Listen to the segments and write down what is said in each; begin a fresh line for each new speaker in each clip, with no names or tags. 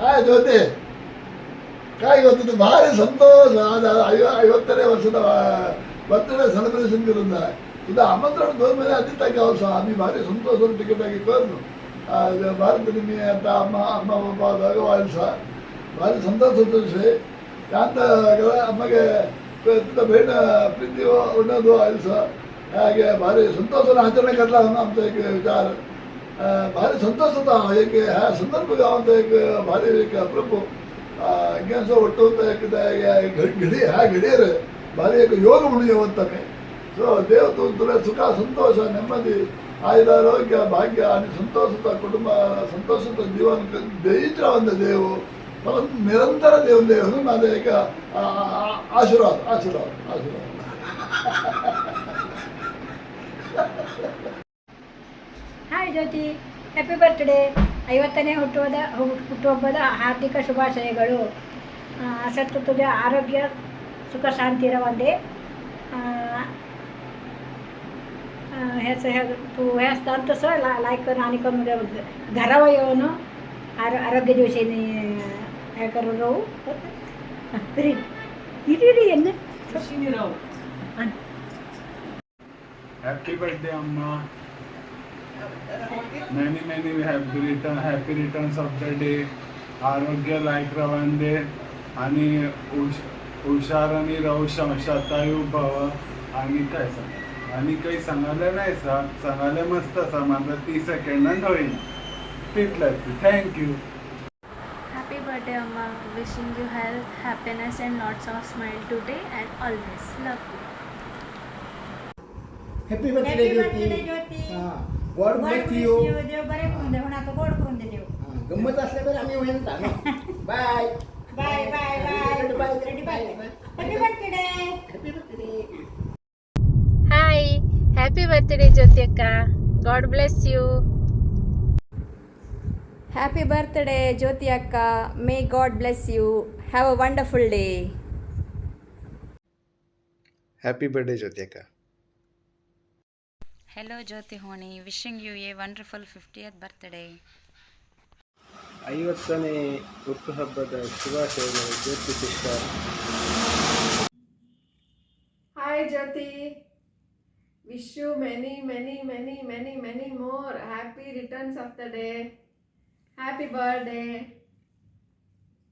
Hi ಜ್ಯೋತಿ, ಕಾಯಿ ಗೊತ್ತಿದ್ದು ಭಾರಿ ಸಂತೋಷ. ಅದು 50ನೇ ವರ್ಷದ बर्थडे सेलिब्रेशन करून तुझं आमंत्रण दोन महिने आधी टाकावं. आम्ही भारी संतोषानं तिकीट करून भारत मी आता अम्मा अम्मा पप्पा दोघं व्हायचा भारी संतोष होतो विषय. त्यानंतर आम्हाला तुझं बहीण प्रीती उन्हादो व्हायचा ಹಾಗೆ ಭಾರಿ ಸಂತೋಷನ ಆಚರಣೆ करला आमचा एक विचार. भारी संतोष होता. एक ह्या संदर्भ गावात एक भारी एक अप्रूप इंग्यांचं वाटतं होतं एक घडी ह्या घडीवर भारी एक योग म्हणून येवताने. सो देव तुला सुखा संतोष नेಮ್ಮದಿ आयुरारोग्य भाग्य आणि संतोषता कुटुंब संतोषता जीवन देईत राहून देव परत निरंतर देऊन दे म्हणून माझा एक आशीर्वाद आशीर्वाद आशीर्वाद.
ಹಾಯ್ ಜ್ಯೋತಿ, ಹ್ಯಾಪಿ ಬರ್ತ್ಡೇ. 50ನೇ ಹುಟ್ಟುಹಬ್ಬದ ಹಾರ್ದಿಕ ಶುಭಾಶಯಗಳು. सत्य तुझ्या आरोग्य सुख शांती राहूंदे. ह्याचं तू हे असताना तसं लाईक कर आणि करून घरावर येऊन आरोग्य दिवशी हे करून राहू राहू.
Happy birthday, Amma. Many happy returns of the day. आरोग्य लाईक रवांदे आणि हुशार आणि राहू शतायू भव. आणि काय सांग आणि काही सांगायला नाही सांगायला मस्त असा माझा 30 सेकंदात होईल तिथलं. Thank you.
Happy birthday, Amma. Wishing you health, happiness, and lots of smile today and always. Love you.
Happy birthday
Jyoti.
God bless you.
देव बरे करून दे म्हणा, तो गोड करून दे देव.
गंमत असल्या तर आम्ही होईल bye
bye bye bye
bye
happy birthday.
Happy birthday.
Hi. Happy birthday, Jyotika. God bless you.
Happy birthday, Jyoti Akka. May God bless you. Have a wonderful day.
Happy birthday, Jyotika.
Hello Jyoti Honi, wishing you a wonderful 50th birthday.
50ನೇ ಹುಟ್ಟುಹಬ್ಬದ ಶುಭಾಶಯಗಳು ಜ್ಯೋತಿ sister.
Hi Jyoti. Wish you many more happy returns of the day. Happy birthday.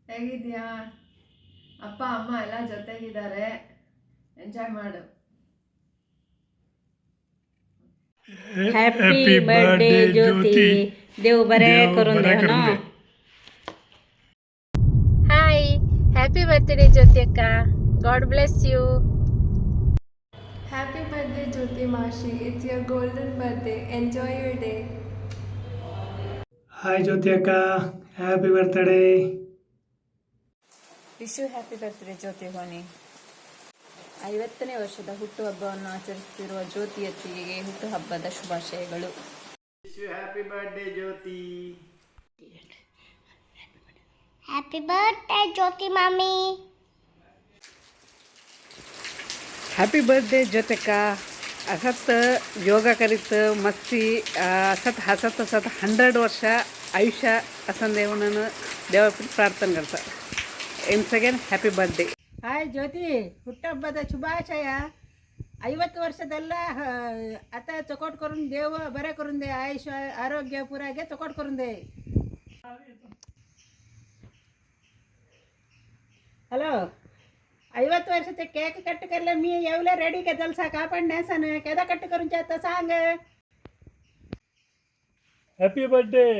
ಹೇಗಿದ್ಯಾ? ಅಪ್ಪ ಅಮ್ಮ ಎಲ್ಲ ಜೊತೆಗಿದ್ದಾರೆ, enjoy ಮಾಡು.
Happy birthday ज्योती. देव बरे करून दे ना.
Hi. Happy birthday, Jyotika. God bless you.
Happy birthday Jyoti Mashi. It's your golden birthday. Enjoy your day.
Hi Jyoti Akka. Happy birthday.
Wish you happy birthday, Jyoti Honi. 50ನೇ ವರ್ಷದ ಹುಟ್ಟುಹಬ್ಬವನ್ನು ಆಚರಿಸುತ್ತಿರುವ ಜ್ಯೋತಿಯತ್ತಿಗೆ ಹುಟ್ಟುಹಬ್ಬದ ಶುಭಾಶಯಗಳು.
Wish you happy birthday Jyoti.
Happy birthday Jyoti मामी.
Happy birthday Jyotika. असंच योगा करीत मस्ती असत हसत हसत 100 वर्ष आयुष्य असं देवणं देवा प्रार्थना करतात. एम्स again happy birthday.
Hi Jyoti, ಹುಟ್ಟಹಬ್ಬದ ಶುಭಾಶಯ. 50 ವರ್ಷದಲ್ಲ आता चकोट करून देव बरे करून दे. आयुष्य आरोग्य पुरागे चकोट करून दे. हॅलो, 50 वर्षाचे केक कट करले मी येवले रेडी के जलसा कापड नेसन केदा कट करून आता सांग.
Happy birthday.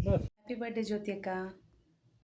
Happy birthday, Jyotika.